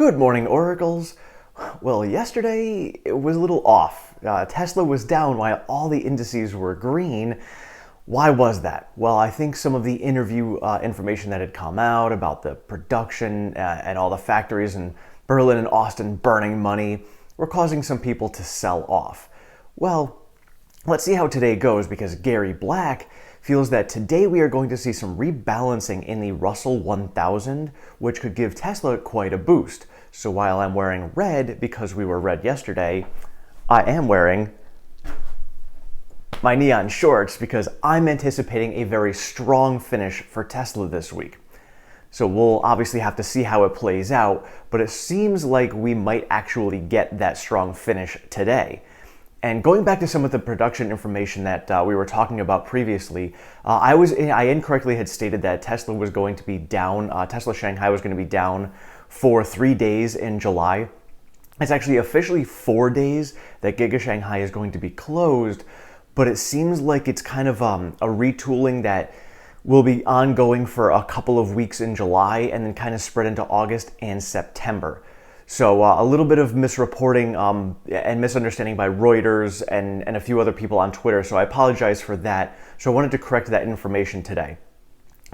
Good morning, Oracles. Well, yesterday it was a little off. Tesla was down while all the indices were green. Why was that? Well, I think some of the interview information that had come out about the production and all the factories in Berlin and Austin burning money were causing some people to sell off. Well, let's see how today goes, because Gary Black feels that today we are going to see some rebalancing in the Russell 1000, which could give Tesla quite a boost. So while I'm wearing red because we were red yesterday, I am wearing my neon shorts because I'm anticipating a very strong finish for Tesla this week. So we'll obviously have to see how it plays out, but it seems like we might actually get that strong finish today. And going back to some of the production information that we were talking about previously, I incorrectly had stated that Tesla was going to be down, Tesla Shanghai was going to be down for 3 days in July. It's actually officially 4 days that Giga Shanghai is going to be closed, but it seems like it's kind of a retooling that will be ongoing for a couple of weeks in July and then kind of spread into August and September. So a little bit of misreporting and misunderstanding by Reuters and a few other people on Twitter, so I apologize for that. So I wanted to correct that information today.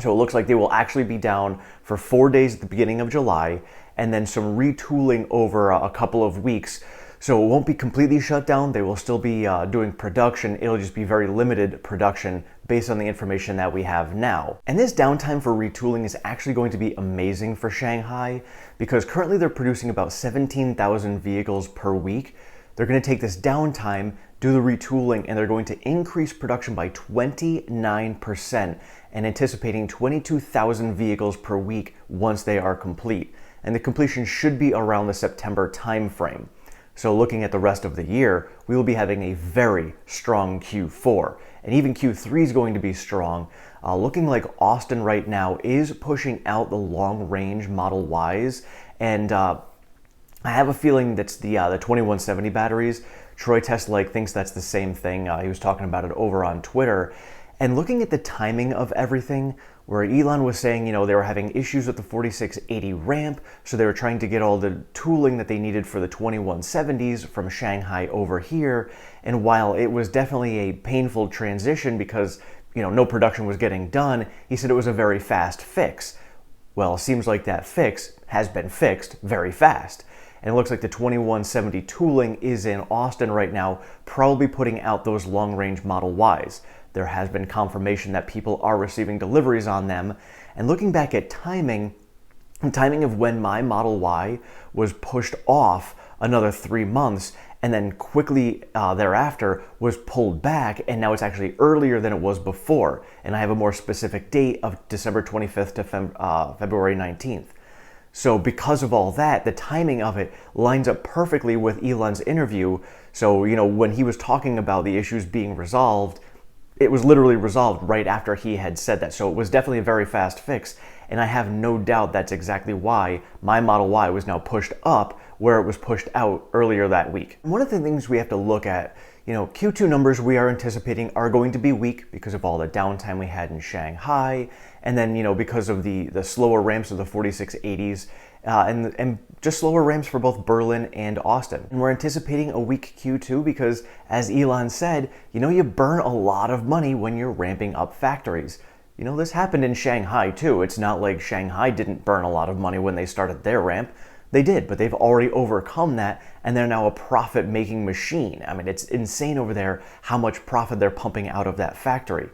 So it looks like they will actually be down for 4 days at the beginning of July and then some retooling over a couple of weeks. So it won't be completely shut down. They will still be doing production. It'll just be very limited production based on the information that we have now. And this downtime for retooling is actually going to be amazing for Shanghai because currently they're producing about 17,000 vehicles per week. They're going to take this downtime, do the retooling, and they're going to increase production by 29% and anticipating 22,000 vehicles per week once they are complete. And the completion should be around the September timeframe. So looking at the rest of the year, we will be having a very strong Q4. And even Q3 is going to be strong. Looking like Austin right now is pushing out the long-range Model Ys. And I have a feeling that's the 2170 batteries. Troy Tesla thinks that's the same thing. He was talking about it over on Twitter. And looking at the timing of everything, where Elon was saying, they were having issues with the 4680 ramp, so they were trying to get all the tooling that they needed for the 2170s from Shanghai over here. And while it was definitely a painful transition because, no production was getting done, he said it was a very fast fix. Well, it seems like that fix has been fixed very fast. And it looks like the 2170 tooling is in Austin right now, probably putting out those long-range Model Ys. There has been confirmation that people are receiving deliveries on them. And looking back at timing of when my Model Y was pushed off another 3 months and then quickly thereafter was pulled back, and now it's actually earlier than it was before. And I have a more specific date of December 25th to February 19th. So because of all that, the timing of it lines up perfectly with Elon's interview. So, when he was talking about the issues being resolved, it was literally resolved right after he had said that. So it was definitely a very fast fix. And I have no doubt that's exactly why my Model Y was now pushed up where it was pushed out earlier that week. And one of the things we have to look at, Q2 numbers we are anticipating are going to be weak because of all the downtime we had in Shanghai. And then, because of the slower ramps of the 4680s and just slower ramps for both Berlin and Austin. And we're anticipating a weak Q2 because, as Elon said, you burn a lot of money when you're ramping up factories. This happened in Shanghai too. It's not like Shanghai didn't burn a lot of money when they started their ramp. They did, but they've already overcome that, and they're now a profit-making machine. I mean, it's insane over there how much profit they're pumping out of that factory.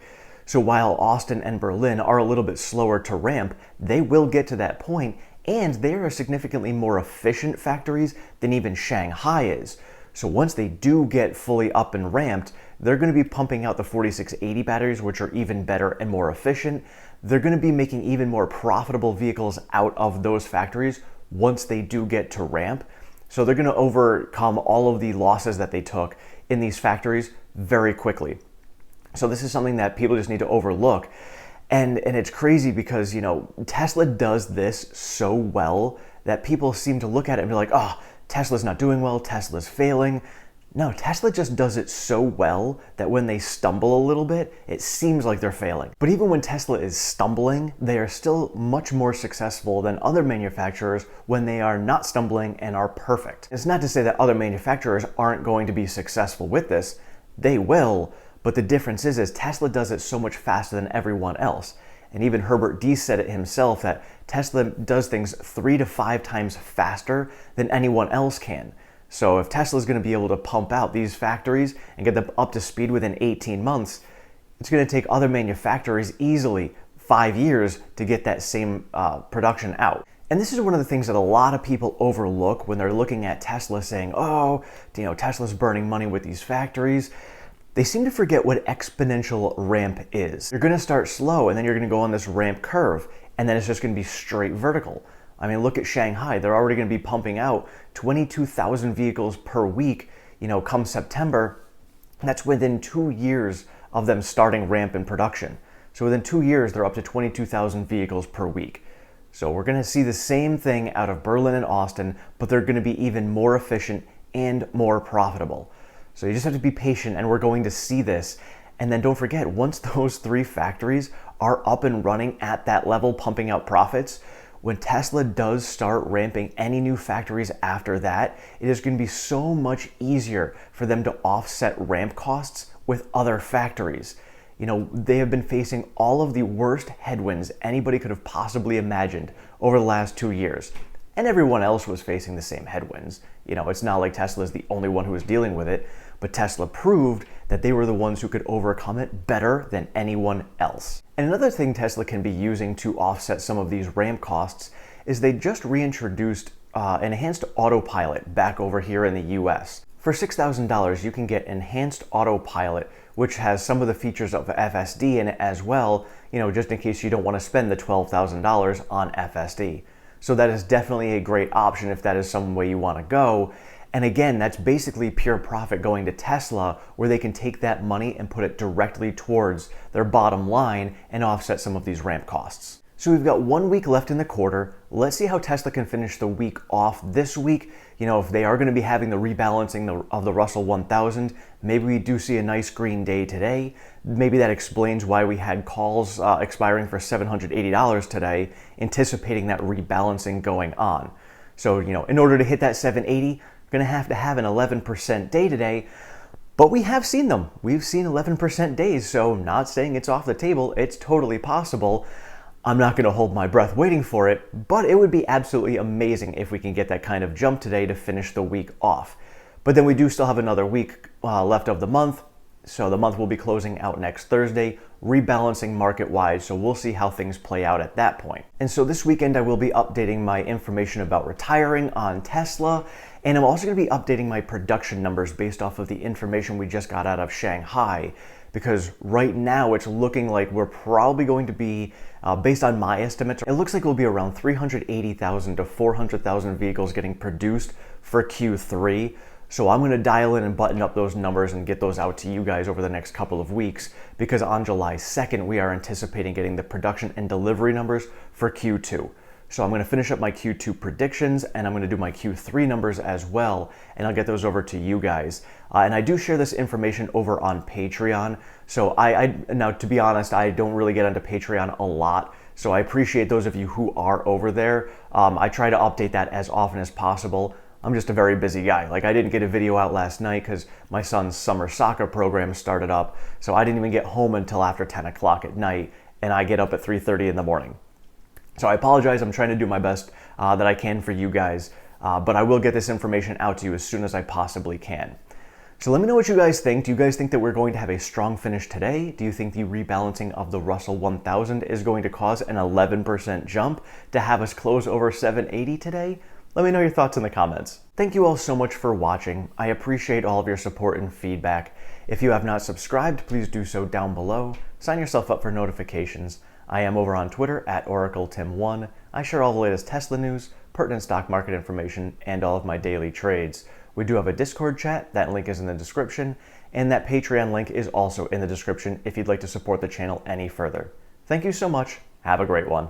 So while Austin and Berlin are a little bit slower to ramp, they will get to that point, and they are significantly more efficient factories than even Shanghai is. So once they do get fully up and ramped, they're going to be pumping out the 4680 batteries, which are even better and more efficient. They're going to be making even more profitable vehicles out of those factories once they do get to ramp. So they're going to overcome all of the losses that they took in these factories very quickly. So this is something that people just need to overlook. And it's crazy because, Tesla does this so well that people seem to look at it and be like, oh, Tesla's not doing well, Tesla's failing. No, Tesla just does it so well that when they stumble a little bit, it seems like they're failing. But even when Tesla is stumbling, they are still much more successful than other manufacturers when they are not stumbling and are perfect. It's not to say that other manufacturers aren't going to be successful with this. They will, but the difference is Tesla does it so much faster than everyone else. And even Herbert Diess said it himself that Tesla does things 3 to 5 times faster than anyone else can. So if Tesla is going to be able to pump out these factories and get them up to speed within 18 months, it's going to take other manufacturers easily 5 years to get that same production out. And this is one of the things that a lot of people overlook when they're looking at Tesla saying, oh, Tesla's burning money with these factories. They seem to forget what exponential ramp is. You're going to start slow and then you're going to go on this ramp curve and then it's just going to be straight vertical. I mean, look at Shanghai. They're already going to be pumping out 22,000 vehicles per week, come September. That's within 2 years of them starting ramp in production. So within 2 years, they're up to 22,000 vehicles per week. So we're going to see the same thing out of Berlin and Austin, but they're going to be even more efficient and more profitable. So you just have to be patient and we're going to see this. And then don't forget, once those 3 factories are up and running at that level, pumping out profits, when Tesla does start ramping any new factories after that, it is going to be so much easier for them to offset ramp costs with other factories. They have been facing all of the worst headwinds anybody could have possibly imagined over the last 2 years. And everyone else was facing the same headwinds. It's not like Tesla is the only one who is dealing with it, but Tesla proved that they were the ones who could overcome it better than anyone else. And another thing Tesla can be using to offset some of these ramp costs is they just reintroduced enhanced autopilot back over here in the US. For $6,000, you can get enhanced autopilot, which has some of the features of FSD in it as well, just in case you don't want to spend the $12,000 on FSD. So that is definitely a great option if that is some way you want to go. And again, that's basically pure profit going to Tesla, where they can take that money and put it directly towards their bottom line and offset some of these ramp costs. So we've got 1 week left in the quarter. Let's see how Tesla can finish the week off this week. If they are going to be having the rebalancing of the Russell 1000, maybe we do see a nice green day today. Maybe that explains why we had calls expiring for $780 today, anticipating that rebalancing going on. So, in order to hit that 780, we're going to have an 11% day today, but we have seen them. We've seen 11% days, so not saying it's off the table. It's totally possible. I'm not going to hold my breath waiting for it, but it would be absolutely amazing if we can get that kind of jump today to finish the week off. But then we do still have another week left of the month, so the month will be closing out next Thursday, rebalancing market-wide, so we'll see how things play out at that point. And so this weekend I will be updating my information about retiring on Tesla, and I'm also going to be updating my production numbers based off of the information we just got out of Shanghai, because right now it's looking like we're probably going to be, based on my estimates, it looks like we'll be around 380,000 to 400,000 vehicles getting produced for Q3. So I'm going to dial in and button up those numbers and get those out to you guys over the next couple of weeks, because on July 2nd, we are anticipating getting the production and delivery numbers for Q2. So I'm going to finish up my Q2 predictions and I'm going to do my Q3 numbers as well, and I'll get those over to you guys. And I do share this information over on Patreon. So now, to be honest, I don't really get onto Patreon a lot. So I appreciate those of you who are over there. I try to update that as often as possible. I'm just a very busy guy. Like, I didn't get a video out last night because my son's summer soccer program started up. So I didn't even get home until after 10 o'clock at night, and I get up at 3:30 in the morning. So I apologize. I'm trying to do my best that I can for you guys, but I will get this information out to you as soon as I possibly can. So let me know what you guys think. Do you guys think that we're going to have a strong finish today? Do you think the rebalancing of the Russell 1000 is going to cause an 11% jump to have us close over 780 today? Let me know your thoughts in the comments. Thank you all so much for watching. I appreciate all of your support and feedback. If you have not subscribed, please do so down below. Sign yourself up for notifications. I am over on Twitter at OracleTim1. I share all the latest Tesla news, pertinent stock market information, and all of my daily trades. We do have a Discord chat. That link is in the description, and that Patreon link is also in the description if you'd like to support the channel any further. Thank you so much. Have a great one.